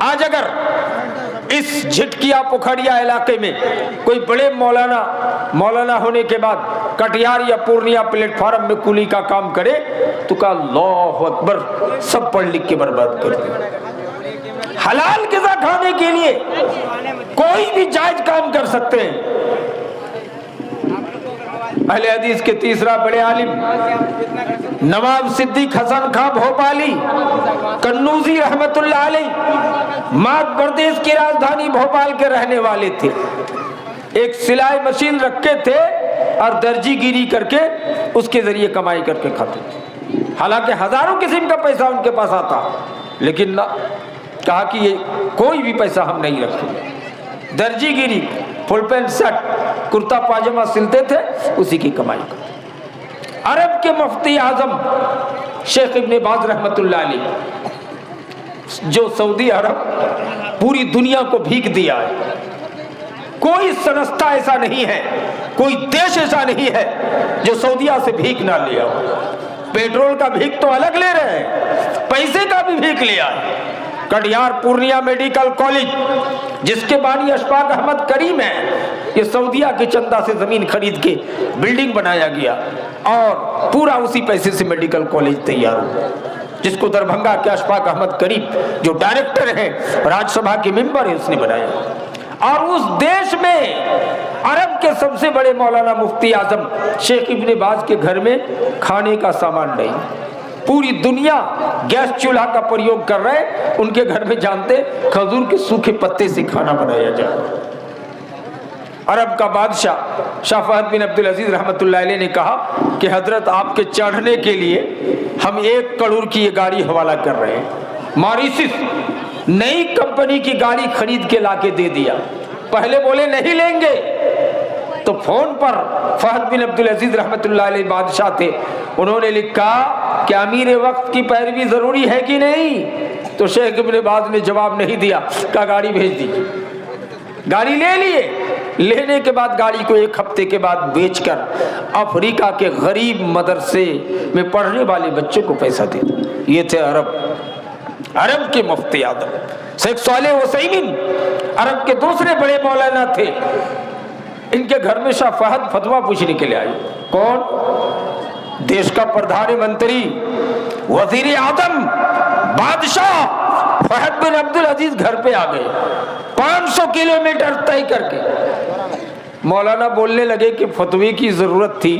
آج اگر اس جھٹکیا پوکھریا علاقے میں کوئی بڑے مولانا ہونے کے بعد کٹیہار یا پورنیہ پلیٹ فارم میں کولی کا کام کرے تو کہا اللہ اکبر، سب پڑھ لکھ کے برباد کر دیا۔ حلال غذا کھانے کے لیے کوئی بھی جائز کام کر سکتے ہیں۔ اہل حدیث کے تیسرا بڑے عالم نواب صدیق حسن خاں بھوپالی قنوزی رحمت اللہ علیہ ماغ پردیش کی راجدھانی بھوپال کے رہنے والے تھے۔ ایک سلائی مشین رکھے تھے اور درجی گیری کر کے اس کے ذریعے کمائی کر کے کھاتے تھے۔ حالانکہ ہزاروں قسم کا پیسہ ان کے پاس آتا، لیکن نہ، کہا کہ یہ کوئی بھی پیسہ ہم نہیں رکھتے۔ درجی گیری، فل پینٹ شرٹ، کرتا پاجامہ سلتے تھے، اسی کی کمائی کرتے۔ عرب کے مفتی اعظم شیخ ابن باز رحمت اللہ علیہ، جو سعودی عرب پوری دنیا کو بھیک دیا ہے، کوئی سنستہ ایسا نہیں ہے، کوئی دیش ایسا نہیں ہے جو سعودیہ سے بھیک نہ لیا ہو۔ پیٹرول کا بھیک تو الگ لے رہے ہیں، پیسے کا بھی بھیک لیا ہے۔ کٹیہار پورنیہ میڈیکل کالج جس کے بانی اشفاق احمد کریم ہے، یہ سعودیہ کے چندہ سے زمین خرید کے بلڈنگ بنایا گیا اور پورا اسی پیسے سے میڈیکل کالج تیار ہوا، جس کو دربھنگا کے اشفاق احمد کریم جو ڈائریکٹر ہے، راج سبھا کے ممبر ہے، اس نے بنایا۔ اور اس دیش میں عرب کے سب سے بڑے مولانا مفتی اعظم شیخ ابن باز کے گھر میں کھانے کا سامان نہیں۔ پوری دنیا گیس چولہا کا پریوگ کر رہے، ان کے گھر میں جانتے کھجور کے سوکھے پتے سے کھانا بنایا جائے۔ عرب کا بادشاہ شاہ فہد بن عبد العزیز رحمت اللہ علیہ نے کہا کہ حضرت آپ کے چڑھنے کے لیے ہم 1 کروڑ کی یہ گاڑی حوالہ کر رہے ہیں۔ ماریسس نئی کمپنی کی گاڑی خرید کے لا کے دے دیا۔ پہلے بولے نہیں لیں گے، تو فون پر فہد بن عبد العزیز رحمت اللہ علیہ بادشاہ تھے، انہوں نے لکھا کہ امیر وقت کی پیروی ضروری ہے کہ نہیں؟ تو شیخ ابن باز نے جواب نہیں دیا، کہا گاڑی بھیج دیجیے۔ گاڑی لے لیے، لینے کے بعد گاڑی کو 1 ہفتے کے بعد بیچ کر افریقہ کے غریب مدرسے میں پڑھنے والے بچوں کو پیسہ دے دیا۔ یہ تھے عرب کے مفتی اعظم۔ شیخ صالح عثیمین عرب کے دوسرے بڑے مولانا تھے، ان کے گھر میں شاہ فہد فتویٰ پوچھنے کے لیے آئے۔ کون؟ دیش کا پردھان منتری، وزیر اعظم، بادشاہ فہد بن عبد العزیز گھر پہ آ گئے 500 کلومیٹر طے کر کے۔ مولانا بولنے لگے کہ فتوی کی ضرورت تھی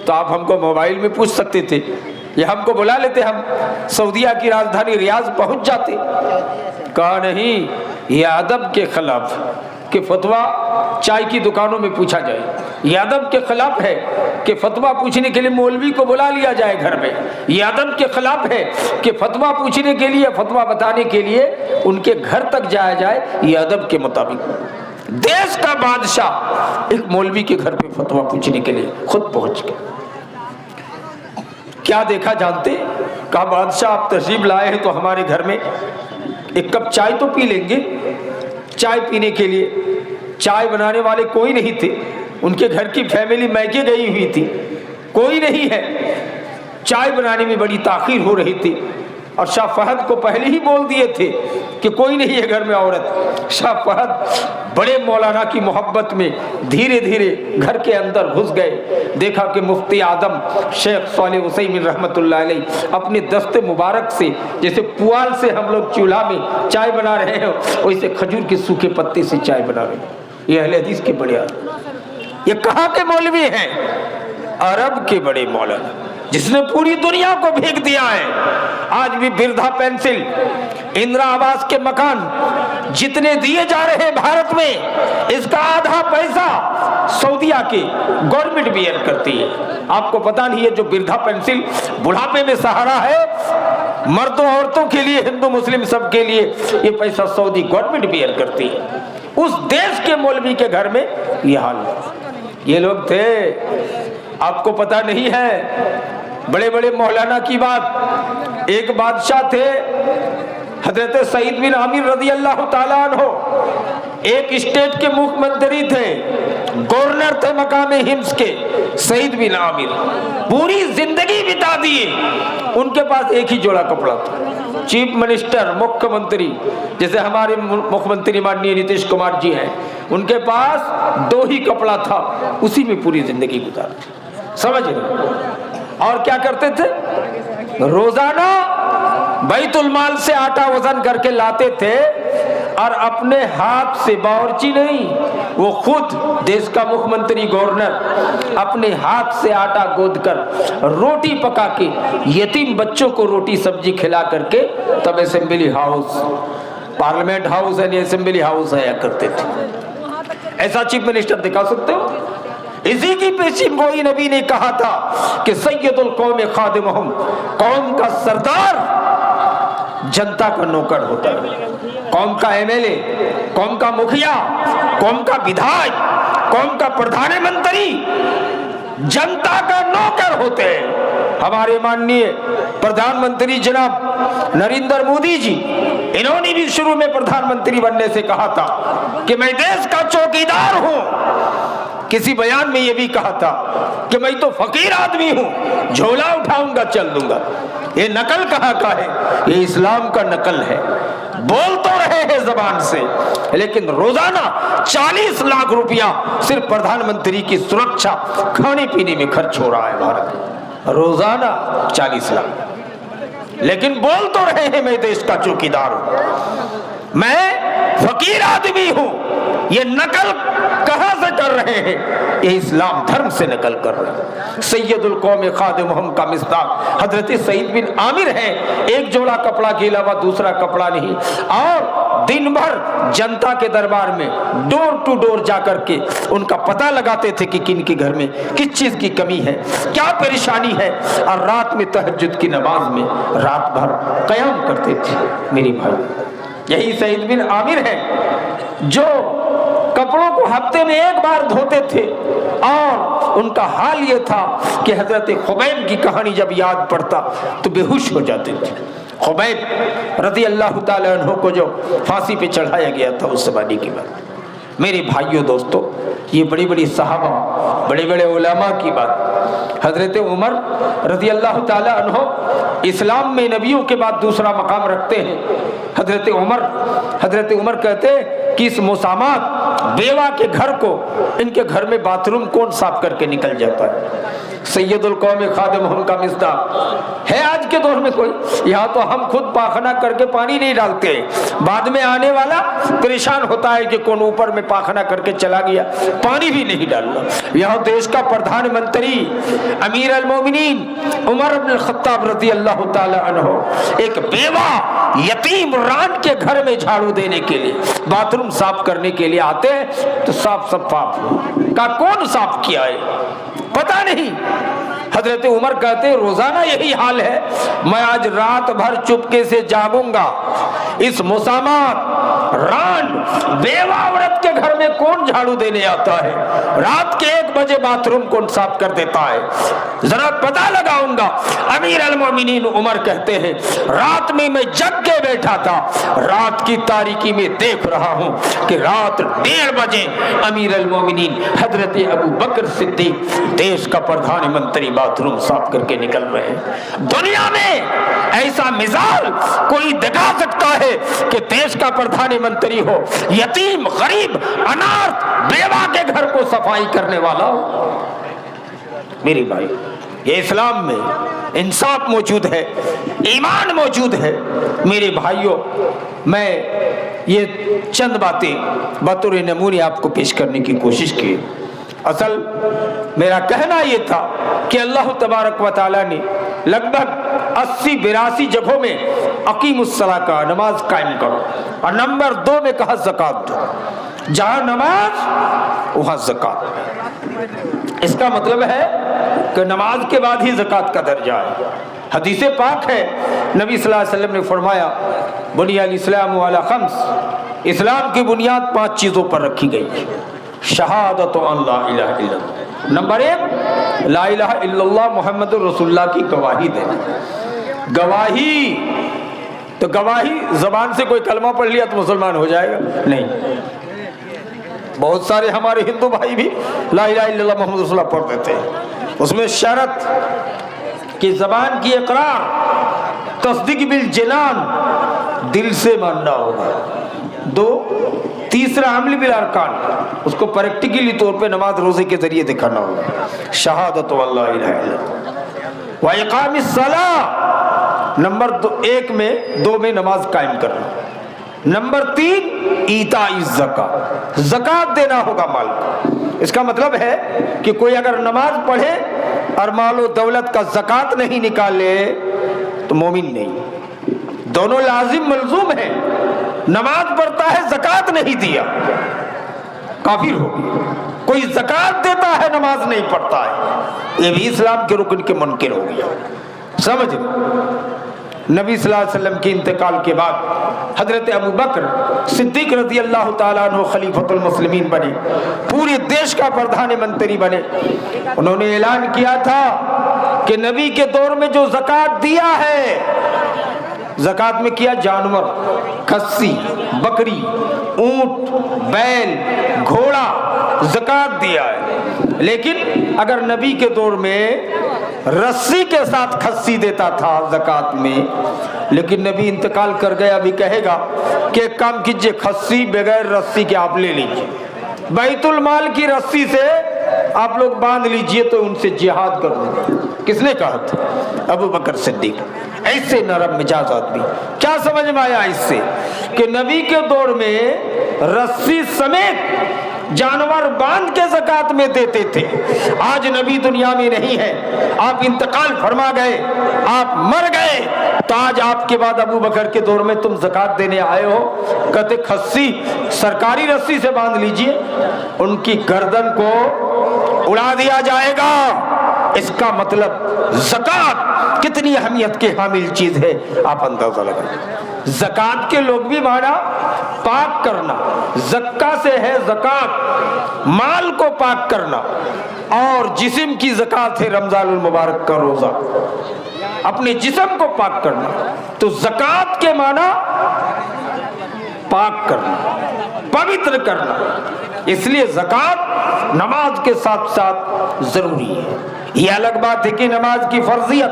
تو آپ ہم کو موبائل میں پوچھ سکتے تھے، یا ہم کو بلا لیتے، ہم سعودیہ کی راجدھانی ریاض پہنچ جاتے۔ کہا نہیں، یہ ادب کے خلاف کہ فتویٰ چائے کی دکانوں میں پوچھا جائے، یہ ادب کے خلاف ہے کہ فتویٰ پوچھنے کے لیے مولوی کو بلا لیا جائے گھر میں، یہ ادب کے خلاف ہے کہ فتویٰ پوچھنے کے لیے، فتویٰ بتانے کے لیے ان کے گھر تک جایا جائے، یہ ادب کے مطابق۔ دیش کا بادشاہ ایک مولوی کے گھر پہ فتویٰ پوچھنے کے لیے خود پہنچ گئے۔ کیا دیکھا جانتے؟ کہا بادشاہ آپ تشریف لائے ہیں تو ہمارے گھر میں 1 کپ چائے تو پی لیں گے۔ چائے پینے کے لیے چائے بنانے والے کوئی نہیں تھے، ان کے گھر کی فیملی میکے گئی ہوئی تھی، کوئی نہیں ہے۔ چائے بنانے میں بڑی تاخیر ہو رہی تھی اور شاہ فہد کو پہلے ہی بول دیے تھے کہ کوئی نہیں ہے گھر میں عورت۔ شاہ فہد بڑے مولانا کی محبت میں دھیرے دھیرے گھر کے اندر گھس گئے، دیکھا کہ مفتی اعظم شیخ صالح عثیمین رحمت اللہ علیہ اپنے دست مبارک سے، جیسے پوال سے ہم لوگ چولہا میں چائے بنا رہے ہیں، ویسے کھجور کے سوکھے پتے سے چائے بنا رہے ہیں۔ یہ اہل حدیث کے بڑے عالم، یہ کہاں کے مولوی ہیں؟ عرب کے بڑے مولانا، جس نے پوری دنیا کو بھیج دیا ہے۔ آج بھی بردھا پینسل، اندرا آواس کے مکان جتنے دیے جا رہے ہیں بھارت میں، اس کا آدھا پیسہ سعودیہ کی گورنمنٹ بیئر کرتی ہے۔ آپ کو پتا نہیں ہے جو بردھا پینسل بڑھاپے میں سہارا ہے، مردوں عورتوں کے لیے، ہندو مسلم سب کے لیے، یہ پیسہ سعودی گورنمنٹ بیئر کرتی ہے۔ اس دیش کے مولوی کے گھر میں یہ حال ہے۔ یہ لوگ تھے، آپ کو پتا نہیں ہے بڑے بڑے مولانا کی بات۔ ایک بادشاہ تھے حضرت سعید بن عامر رضی اللہ تعالیٰ عنہ، ایک اسٹیٹ کے مکھ منتری تھے، گورنر تھے مقام ہمس کے، سعید بن عامر۔ پوری زندگی بتا دی، ان کے پاس ایک ہی جوڑا کپڑا تھا، چیف منسٹر मुख्यमंत्री जैसे हमारे मुख्यमंत्री माननीय नीतीश कुमार जी हैं, उनके पास 2 ही कपड़ा था, उसी में पूरी जिंदगी गुजारी, समझ रहे। और क्या करते थे, रोजाना बैतुल माल से आटा वजन करके लाते थे और अपने हाथ से, बावर्ची नहीं, वो खुद देश का मुख्यमंत्री गवर्नर अपने हाथ से आटा गोद कर रोटी पका के यतीम बच्चों को रोटी सब्जी खिला करके तब assembly house, parliament house and assembly house आया करते थे। ऐसा चीफ मिनिस्टर दिखा सकते हो? इसी की पेशीन गोई नबी ने कहा था कि सैयदुल कौम खादिमुहुम, कौम का सरदार जनता का नौकर होता है। कौम का एमएलए, कौम का मुखिया, कौम का विधायक, कौम का प्रधानमंत्री जनता का नौकर होते हैं। हमारे माननीय प्रधानमंत्री जनाब नरेंद्र मोदी जी, इन्होंने भी शुरू में प्रधानमंत्री बनने से कहा था कि मैं देश का चौकीदार हूं। किसी बयान में ये भी कहा था कि मैं तो फकीर आदमी हूं, झोला उठाऊंगा चल दूंगा। ये नकल कहाँ का है? ये इस्लाम का नकल है। बोल तो रहे हैं जबान से, लेकिन रोजाना 40 लाख रुपया सिर्फ प्रधानमंत्री की सुरक्षा, खाने पीने में खर्च हो रहा है भारत में, रोजाना 40 लाख। लेकिन बोल तो रहे हैं मैं देश का चौकीदार हूं, मैं फकीर आदमी हूं। ये नकल कहां से कर रहे हैं? ये इस्लाम धर्म से नकल कर रहे हैं। सैयदुल कौम खादिमुहुम का मिस्दाक हजरत सईद बिन आमिर है। एक जोड़ा कपड़ा के अलावा दूसरा कपड़ा नहीं, और दिन भर जनता के दरबार में डोर टू डोर जाकर के उनका पता लगाते थे कि किन के घर में किस चीज की कमी है, क्या परेशानी है, और रात में तहज्जुद की नमाज में रात भर क़याम करते थे। मेरी भाई, यही सईद बिन आमिर है जो कपड़ों को हफ्ते में एक बार धोते थे, और उनका हाल ये था कि हजरत खुबैब की कहानी जब याद पड़ता तो बेहोश हो जाते थे। खुबैब रज़ी अल्लाह ताला अन्हु को जो फांसी पे चढ़ाया गया था उस जमाने की बात। मेरे भाइयों दोस्तों, ये बड़ी बड़ी सहाबा, बड़े बड़े उलमा की बात। हजरत उमर रज़ी अल्लाह ताला अन्हु इस्लाम में नबियों के बाद दूसरा मकाम रखते हैं। हजरत उमर कहते कि इस मुसामात बेवा के घर को, इनके घर में बाथरूम कौन साफ करके निकल जाता है? सैयदुल कौम खादिमुहुम का मिस्दाक है आज के दौर में कोई? यहाँ तो हम खुद पाखना करके पानी नहीं डालते, बाद में आने वाला परेशान होता है कि कौन ऊपर में पाखना करके चला गया, पानी भी नहीं डालना। यहाँ देश का प्रधानमंत्री अमीर अल मोमिनीन उमर इब्न खत्ताब रज़ी अल्लाह ताला अन्हु एक बेवा यतीम रान के घर में झाड़ू देने के लिए, बाथरूम साफ करने के लिए आते हैं तो साफ का कौन साफ किया है पता नहीं। हजरत उमर कहते रोजाना यही हाल है, मैं आज रात भर चुपके से जागूंगा, इस मुसामात रान बेवा औरत के घर में कौन झाड़ू देने आता है, रात के 1 बजे बाथरूम कौन साफ कर देता है, जरा पता लगाऊंगा। अमीर अल मोमिनीन उमर कहते हैं रात में मैं जग के बैठा था, रात की तारीकी में देख रहा हूं कि रात 1:30 बजे अमीर अल मोमिनीन हजरत अबू बकर सिद्दीक देश का प्रधानमंत्री बाथरूम साफ करके निकल रहे हैं। दुनिया में ऐसा मिसाल कोई दिखा सकता है कि देश का प्रधानमंत्री हो, यतीम, गरीब, अनाथ, बेवा के घर को सफाई करने वाला हो? मेरी भाई, ये इस्लाम में इंसाफ मौजूद है, ईमान मौजूद है। मेरे भाइयों, मैं ये चंद बातें बतौर नमूने आपको पेश करने की कोशिश की। असल मेरा कहना ये था कि अल्लाह तबारक व तआला ने लगभग 80-82 जगहों में अकीमुस्सलाह का, नमाज कायम करो, और नंबर 2 में कहा ज़कात दो। जहाँ नमाज वहाँ ज़कात। इसका मतलब है कि नमाज के बाद ही ज़कात का दर्जा है। हदीस पाक है, नबी सल्लल्लाहु अलैहि वसल्लम ने फरमाया बुनियल इस्लाम अला खम्स, इस्लाम की बुनियाद 5 चीज़ों पर रखी गई। शहादत अल्ला इलाहा इल्लल्लाह, नंबर 1 ला इलाहा इल्लल्लाह मुहम्मदुर रसूलुल्लाह की गवाही देना। गवाही तो गवाही जबान से कोई कलमा पढ़ लिया तो मुसलमान हो जाएगा? नहीं। बहुत सारे हमारे हिंदू भाई भी ला इलाहा इल्लल्लाह मुहम्मदुर रसूलुल्लाह पढ़ देते हैं, उसमें शर्त कि जबान की इकरार, तस्दीक बिल जनान, दिल से मानना होगा। 2, तीसरा अमल बिल अरकान, उसको प्रैक्टिकली तौर पे नमाज रोजे के जरिए दिखाना होगा। शहादत अल्ला इलाहा इल्लल्लाह व इकामिस सलाह, नंबर 1 में 2 में नमाज कायम करना। नंबर 3 ईताई ज़कात, ज़कात देना होगा माल को। इसका मतलब है कि कोई अगर नमाज पढ़े और मालो दौलत का ज़कात नहीं निकाले तो मोमिन नहीं। दोनों लाजिम मलजूम है। नमाज पढ़ता है ज़कात नहीं दिया, काफिर हो गया। कोई ज़कात देता है नमाज नहीं पढ़ता है, ये भी इस्लाम के रुकन के मुनकिर हो गया। समझ नबी सल्लल्लाहु अलैहि वसल्लम के इंतकाल के बाद हजरत अबू बकर सिद्दीक रज़ी अल्लाह ताला अन्हु खलीफतुल मुस्लिमीन बने, पूरे देश का प्रधानमंत्री बने। उन्होंने ऐलान किया था कि नबी के दौर में जो ज़कात दिया है, ज़कात में किया जानवर, खस्सी, बकरी, ऊंट, बैल, घोड़ा, ज़कात दिया है। लेकिन अगर नबी के दौर में रस्सी के साथ खस्सी देता था ज़कात में, लेकिन नबी इंतकाल कर गए, अभी कहेगा कि एक काम कीजिए, खस्सी बगैर रस्सी के आप ले लीजिए, बैतुल माल की रस्सी से आप लोग बांध लीजिए तो उनसे जिहाद कर लो। किसने कहा था? अबू बकर सिद्दीक। ऐसे नरम मिजाज आदमी, क्या समझ में आया इससे कि नबी के दौर में रस्सी समेत जानवर बांध के ज़कात में देते थे। आज नबी दुनिया में नहीं है, आप इंतकाल फरमा गए, आप मर गए, तो आज आपके बाद अबू बकर के दौर में तुम ज़कात देने आए हो, कहते खस्सी सरकारी रस्सी से बांध लीजिए, उनकी गर्दन को उड़ा दिया जाएगा। इसका मतलब ज़कात कितनी अहमियत की हामिल चीज है, आप अंदाजा लगाइए। ज़कात के लोग भी माना पाक करना, ज़क्का से है ज़कात, माल को पाक करना, और जिस्म की ज़कात है रमज़ानुल मुबारक का रोज़ा, अपने जिस्म को पाक करना। तो ज़कात के माना पाक करना, पवित्र करना। इसलिए ज़कात नमाज के साथ साथ जरूरी है। ये अलग बात है कि नमाज की फर्जियत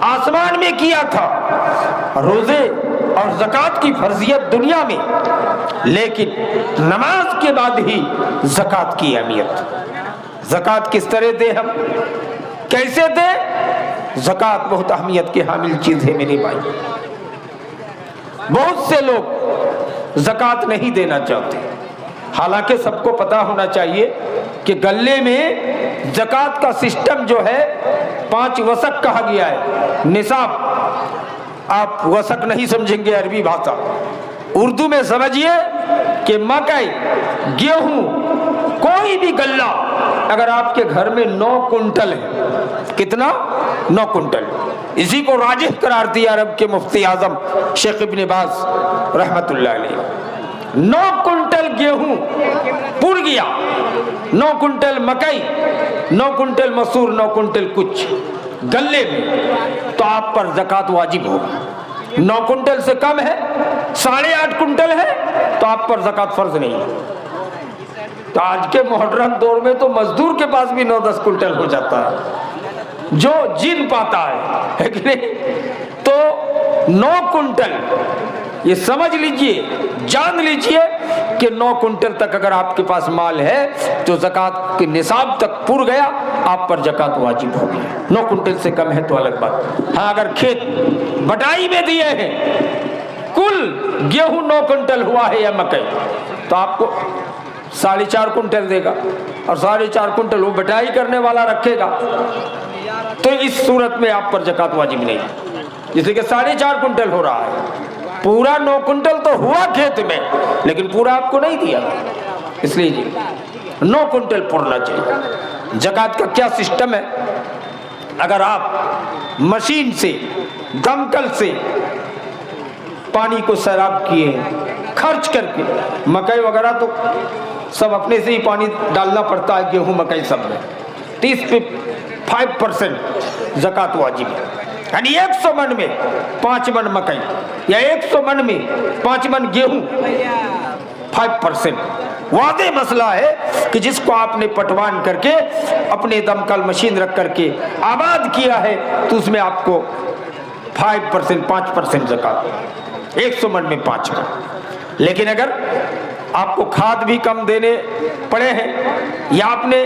आसमान में किया था, रोजे और ज़कात की फर्जियत दुनिया में, लेकिन नमाज के बाद ही ज़कात की अहमियत। ज़कात किस तरह दे, हम कैसे दे? ज़कात बहुत अहमियत की हामिल चीज है मेरे भाई। बहुत से लोग ज़कात नहीं देना चाहते, हालांकि सबको पता होना चाहिए कि गल्ले में ज़कात का सिस्टम जो है 5 वसक कहा गया है, निसाब। आप वसक नहीं समझेंगे अरबी भाषा, उर्दू में समझिए कि मकई, गेहूं, कोई भी गल्ला अगर आपके घर में 9 कुंटल है, कितना? 9 कुंटल। इसी को राजिह करार दिया अरब के मुफ्ती आजम शेख इब्न बाज रहमतुल्लाह अलैह। 9 कुंटल गेहूं पुर गया, 9 कुंटल मकई, 9 कुंटल मसूर, 9 कुंटल कुछ गल्ले में, तो आप पर ज़कात वाजिब होगा। 9 कुंटल से कम है, 8.5 कुंटल है, तो आप पर ज़कात फर्ज नहीं है। तो आज के मॉडर्न दौर में तो मजदूर के पास भी 9-10 कुंटल हो जाता है, जो जिन पाता है कि नहीं? तो 9 कुंटल, ये समझ लीजिए, जान लीजिए कि 9 कुंटल तक अगर आपके पास माल है तो ज़कात के निसाब तक पुर गया, आप पर ज़कात वाजिब हो गई। 9 कुंटल से कम है तो अलग बात। हाँ, अगर खेत बटाई में दिए हैं, कुल गेहूं 9 कुंटल हुआ है या मकई, तो आपको 4.5 कुंटल देगा, और 4.5 कुंटल वो बटाई करने वाला रखेगा। तो इस सूरत में आप पर ज़कात वाजिब नहीं, इसलिए कि 4.5 कुंटल हो रहा है। पूरा 9 कुंटल तो हुआ खेत में, लेकिन पूरा आपको नहीं दिया, इसलिए जी 9 कुंटल पुरना चाहिए। ज़कात का क्या सिस्टम है? अगर आप मशीन से, दमकल से पानी को सैराब किए खर्च करके, मकई वगैरह तो सब अपने से ही पानी डालना पड़ता है, गेहूं मकई सब में 35% ज़कात वाजिब है। यानी 100 मन में 5 मन मकई, या 100 मन में 5 मन गेहूं, 5%। वादे मसला है कि जिसको आपने पटवान करके अपने दमकल मशीन रख करके आबाद किया है, तो उसमें आपको 5%, 5% ज़कात, 100 मन में 5 मन। लेकिन अगर आपको खाद भी कम देने पड़े हैं या आपने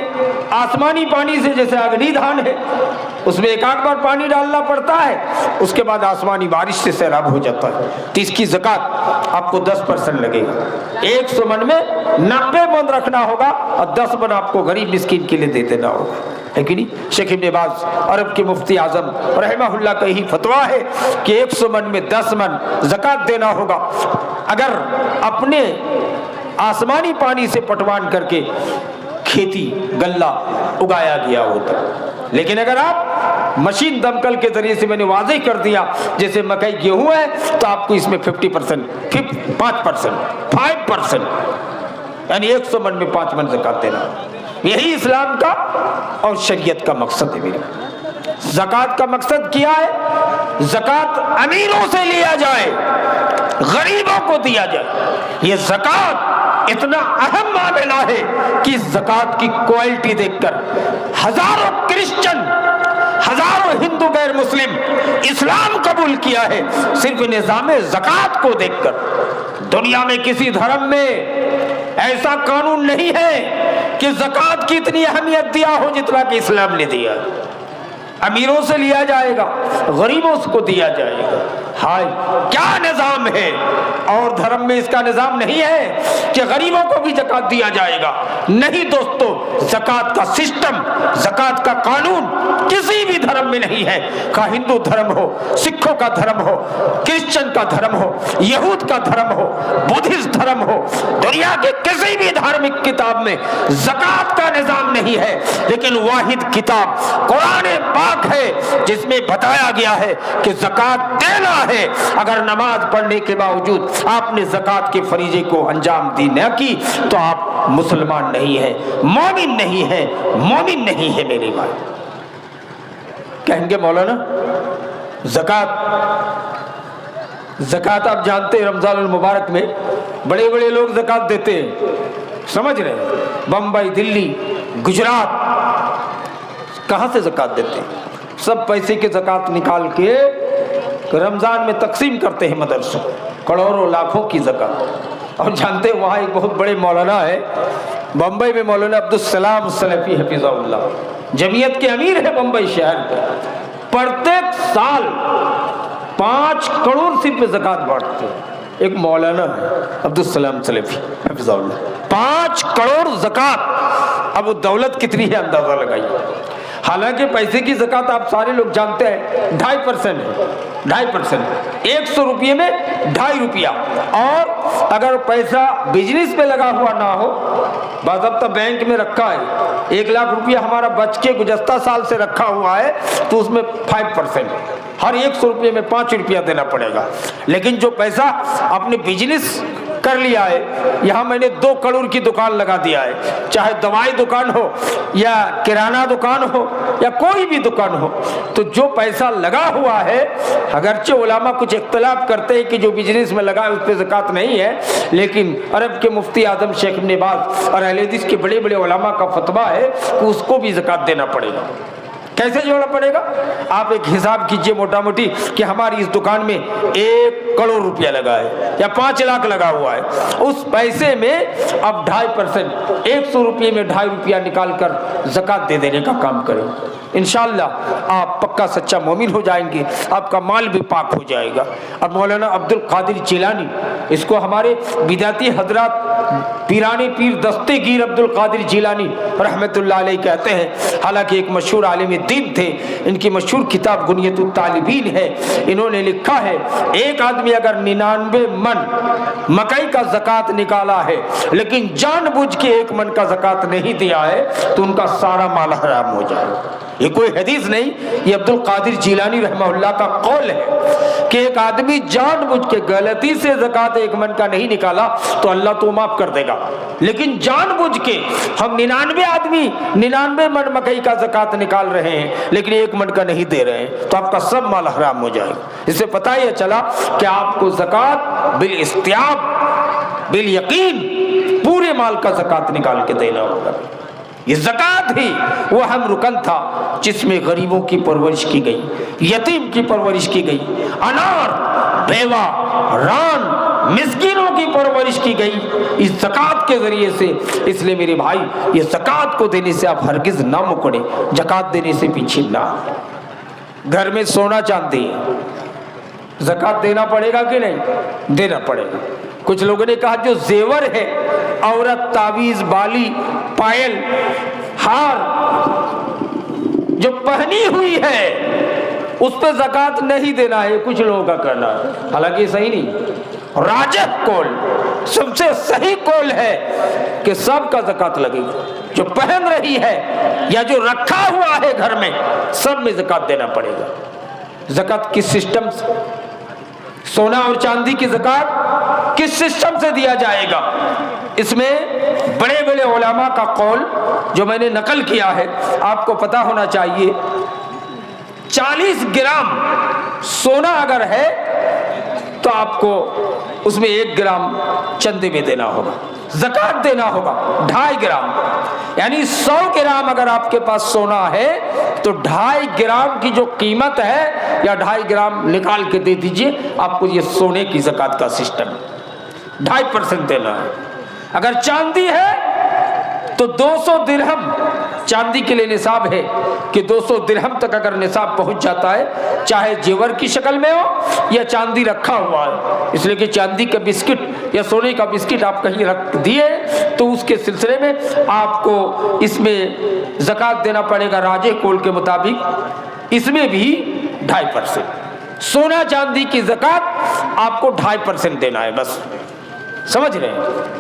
आसमानी पानी से, जैसे अग्नि धान है उसमें एक आध बार पानी डालना पड़ता है, उसके बाद आसमानी बारिश से सैलाब हो जाता है, तो इसकी ज़कात आपको 10% लगेगा। 100 मन में 90 मन रखना होगा और 10 मन आपको गरीब मिस्कीन के लिए दे देना होगा, है कि नहीं। शेख इब्न बाज अरब के मुफ्ती आजम रहमहुल्लाह का यही फतवा है कि 100 मन में 10 मन ज़कात देना होगा अगर अपने आसमानी पानी से पटवान करके खेती गल्ला उगाया गया होता। लेकिन अगर आप मशीन दमकल के जरिए से, मैंने वाज़ेह कर दिया, जैसे मकई गेहूं है तो आपको इसमें 50%, 5%, 5%, यानी 100 मन में 5 मन ज़कात देना। यही इस्लाम का और शरीयत का मकसद है। मेरे ज़कात का मकसद क्या है? ज़कात अमीरों से लिया जाए, गरीबों को दिया जाए। ये ज़कात इतना अहम मामला है कि ज़कात की क्वालिटी देखकर हजारों क्रिश्चियन, हजारों हिंदू गैर मुस्लिम इस्लाम कबूल किया है सिर्फ निज़ाम ज़कात को देखकर। दुनिया में किसी धर्म में ऐसा कानून नहीं है कि ज़कात की इतनी अहमियत दिया हो जितना कि इस्लाम ने दिया। अमीरों से लिया जाएगा, गरीबों को दिया जाएगा। हाय क्या निज़ाम है! और धर्म में इसका निज़ाम नहीं है कि गरीबों को भी ज़कात दिया जाएगा। नहीं दोस्तों, ज़कात का सिस्टम, ज़कात का कानून किसी भी धर्म में नहीं है। का हिंदू धर्म हो, सिखों का धर्म हो, क्रिश्चियन का धर्म हो, यहूद का धर्म हो, बुद्धिस्ट धर्म हो, दुनिया के किसी भी धार्मिक किताब में ज़कात का निज़ाम नहीं है। लेकिन वाहिद किताब कुरान पाक है जिसमें बताया गया है कि ज़कात देना है। अगर नमाज पढ़ने के बावजूद आपने ज़कात के फरीजे को अंजाम दी न की तो आप मुसलमान नहीं है, मोमिन नहीं है, मोमिन नहीं है मेरे भाई। कहेंगे मौलाना ज़कात आप जानते हैं रमज़ान मुबारक में बड़े बड़े लोग ज़कात देते हैं, समझ रहे हैं। बम्बई, दिल्ली, गुजरात, कहाँ से ज़कात देते हैं? सब पैसे के ज़कात निकाल के रमज़ान में तकसीम करते हैं मदरसों, करोड़ों लाखों की ज़कात। और जानते हैं वहाँ एक बहुत बड़े मौलाना है बम्बई में, मौलाना अब्दुल सलाम सलफ़ी हफ़िज़हुल्लाह, जमीयत के अमीर है बम्बई शहर के। प्रत्येक साल 5 करोड़ सिर्फ ज़कात बांटते हैं। एक मौलाना है अब्दुल सलाम सलफ़ी हफ़िज़हुल्लाह, 5 करोड़ ज़कात। अब वो दौलत कितनी है अंदाज़ा लगाइए। हालांकि पैसे की ज़कात आप सारे लोग जानते हैं 2.5% है, 2.5%, 100 रुपये में 2.5 रुपया। और अगर पैसा बिजनेस पे लगा हुआ ना हो, बाज़ाब्ता बैंक में रखा है, 1 लाख रुपया हमारा बच के गुज़श्ता साल से रखा हुआ है, तो उसमें 5%, हर 100 रुपये में 5 रुपया देना पड़ेगा। लेकिन जो पैसा आपने बिजनेस कर लिया है, यहाँ मैंने 2 करोड़ की दुकान लगा दिया है, चाहे दवाई दुकान हो या किराना दुकान हो या कोई भी दुकान हो, तो जो पैसा लगा हुआ है, अगरचे उलामा कुछ इख्तलाफ करते हैं कि जो बिजनेस में लगा है उस पर ज़कात नहीं है, लेकिन अरब के मुफ्ती आज़म शेख इब्न बाज और अहले हदीस के बड़े बड़े उलामा का फतवा है कि उसको भी ज़कात देना पड़ेगा। कैसे जोड़ना पड़ेगा? आप एक हिसाब कीजिए मोटा मोटी कि हमारी इस दुकान में 1 करोड़ रुपया लगा है या 5 लाख लगा हुआ है, उस पैसे में अब 2.5%, 100 रुपये में 2.5 रुपया निकाल कर ज़कात दे देने का काम करें। इंशाअल्लाह आप पक्का सच्चा मोमिन हो जाएंगे, आपका माल भी पाक हो जाएगा। अब मौलाना अब्दुल कादिर जिलानी, इसको हमारे बिदाती हजरात पीरानी पीर दस्तेगीर अब्दुल कादिर जिलानी रहमतुल्लाह अलैह कहते हैं। हालांकि एक मशहूर आलिम दीन थे, इनकी मशहूर किताब गुनियतुत तालिबीन है। इन्होंने लिखा है, एक आदमी अगर 99 मन मकई का ज़कात निकाला है लेकिन जानबूझ के 1 मन का ज़कात नहीं दिया है तो उनका सारा माल हराम हो जाएगा। ये कोई हदीस नहीं, ये अब्दुल कादिर जिलानी रहमहुल्लाह का कौल है कि एक आदमी जानबूझ के गलती से ज़कात 1 मन का नहीं निकाला तो अल्लाह तो माफ कर देगा, लेकिन जानबूझ के हम 99 आदमी 99 मन मकई का ज़कात निकाल रहे हैं लेकिन 1 मन का नहीं दे रहे हैं तो आपका सब माल हराम हो जाएगा। इससे पता ही चला कि आपको ज़कात बिल इस्तियाब, बिल यकीन पूरे माल का ज़कात निकाल के देना होगा। یہ زکات ہی وہ اہم رکن تھا جس میں غریبوں کی پرورش کی گئی، یتیم کی پرورش کی گئی، انار، بیوہ، ران، مسکینوں کی پرورش کی گئی اس زکات کے ذریعے سے۔ اس لیے میرے بھائی یہ زکات کو دینے سے آپ ہرگز نہ مکڑے، زکات دینے سے پیچھے نہ۔ گھر میں سونا چاندی ہے، زکات دینا پڑے گا کہ نہیں؟ دینا پڑے گا۔ کچھ لوگوں نے کہا جو زیور ہے، عورت تعویذ، بالی، پائل، ہار جو پہنی ہوئی ہے اس پہ زکات نہیں دینا ہے، کچھ لوگوں کا کہنا ہے، حالانکہ صحیح نہیں۔ راجح قول، سب سے صحیح قول ہے کہ سب کا زکات لگے گا، جو پہن رہی ہے یا جو رکھا ہوا ہے گھر میں، سب میں زکات دینا پڑے گا۔ زکات کس سسٹم سے؟ سونا اور چاندی کی زکات کس سسٹم سے دیا جائے گا؟ اس میں بڑے بڑے علماء کا قول جو میں نے نقل کیا ہے، آپ کو پتہ ہونا چاہیے۔ 40 گرام سونا اگر ہے تو آپ کو اس میں 1 گرام چندے میں دینا ہوگا، زکات دینا ہوگا 2.5 گرام، یعنی 100 گرام اگر آپ کے پاس سونا ہے تو 2.5 گرام کی جو قیمت ہے یا 2.5 گرام نکال کے دے دیجئے، آپ کو یہ سونے کی زکات کا سسٹم 2.5% دینا ہے۔ اگر چاندی ہے تو 200 درہم چاندی کے لیے نصاب ہے کہ 200 درہم تک اگر نصاب پہنچ جاتا ہے، چاہے جیور کی شکل میں ہو یا چاندی رکھا ہوا ہے، اس لیے کہ چاندی کا بسکٹ یا سونے کا بسکٹ آپ کہیں رکھ دیے تو اس کے سلسلے میں آپ کو اس میں زکات دینا پڑے گا راجح قول کے مطابق، اس میں بھی 2.5%۔ سونا چاندی کی زکات آپ کو 2.5% دینا ہے، بس سمجھ رہے ہیں؟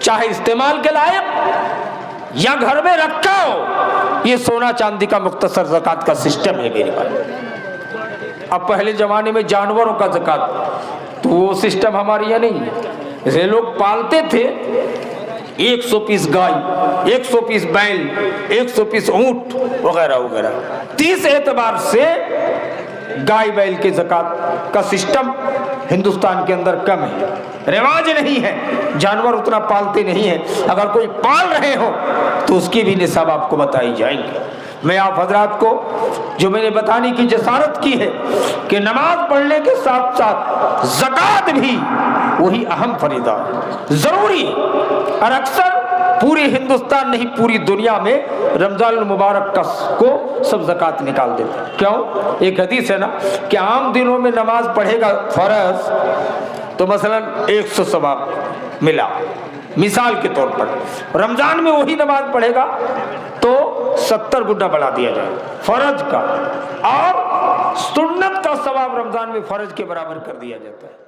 چاہے استعمال کے لائق یا گھر میں رکھا ہو، یہ سونا چاندی کا مختصر زکات کا سسٹم ہے میرے بھائی۔ اب پہلے زمانے میں جانوروں کا زکات، تو وہ سسٹم ہمارے یہاں نہیں ہے۔ جیسے لوگ پالتے تھے 100 پیس گائے، 100 پیس بیل، 100 پیس اونٹ وغیرہ وغیرہ، 30 اعتبار سے گائے بیل کے زکات کا سسٹم ہندوستان کے اندر کم ہے، رواج نہیں ہے، جانور اتنا پالتے نہیں ہیں۔ اگر کوئی پال رہے ہو تو اس کی بھی نصاب آپ کو بتائی جائیں گے۔ میں آپ حضرات کو جو میں نے بتانے کی جسارت کی ہے کہ نماز پڑھنے کے ساتھ ساتھ زکات بھی وہی اہم فریضہ ضروری، اور اکثر پورے ہندوستان نہیں پوری دنیا میں رمضان المبارک کو سب زکات نکال دیتے ہیں۔ کیوں؟ ایک حدیث ہے نا کہ عام دنوں میں نماز پڑھے گا فرض تو مثلا 100 ثواب ملا، مثال کے طور پر رمضان میں وہی نماز پڑھے گا تو 70 گنا بڑھا دیا جائے فرض کا، اور سنت کا ثواب رمضان میں فرض کے برابر کر دیا جاتا ہے۔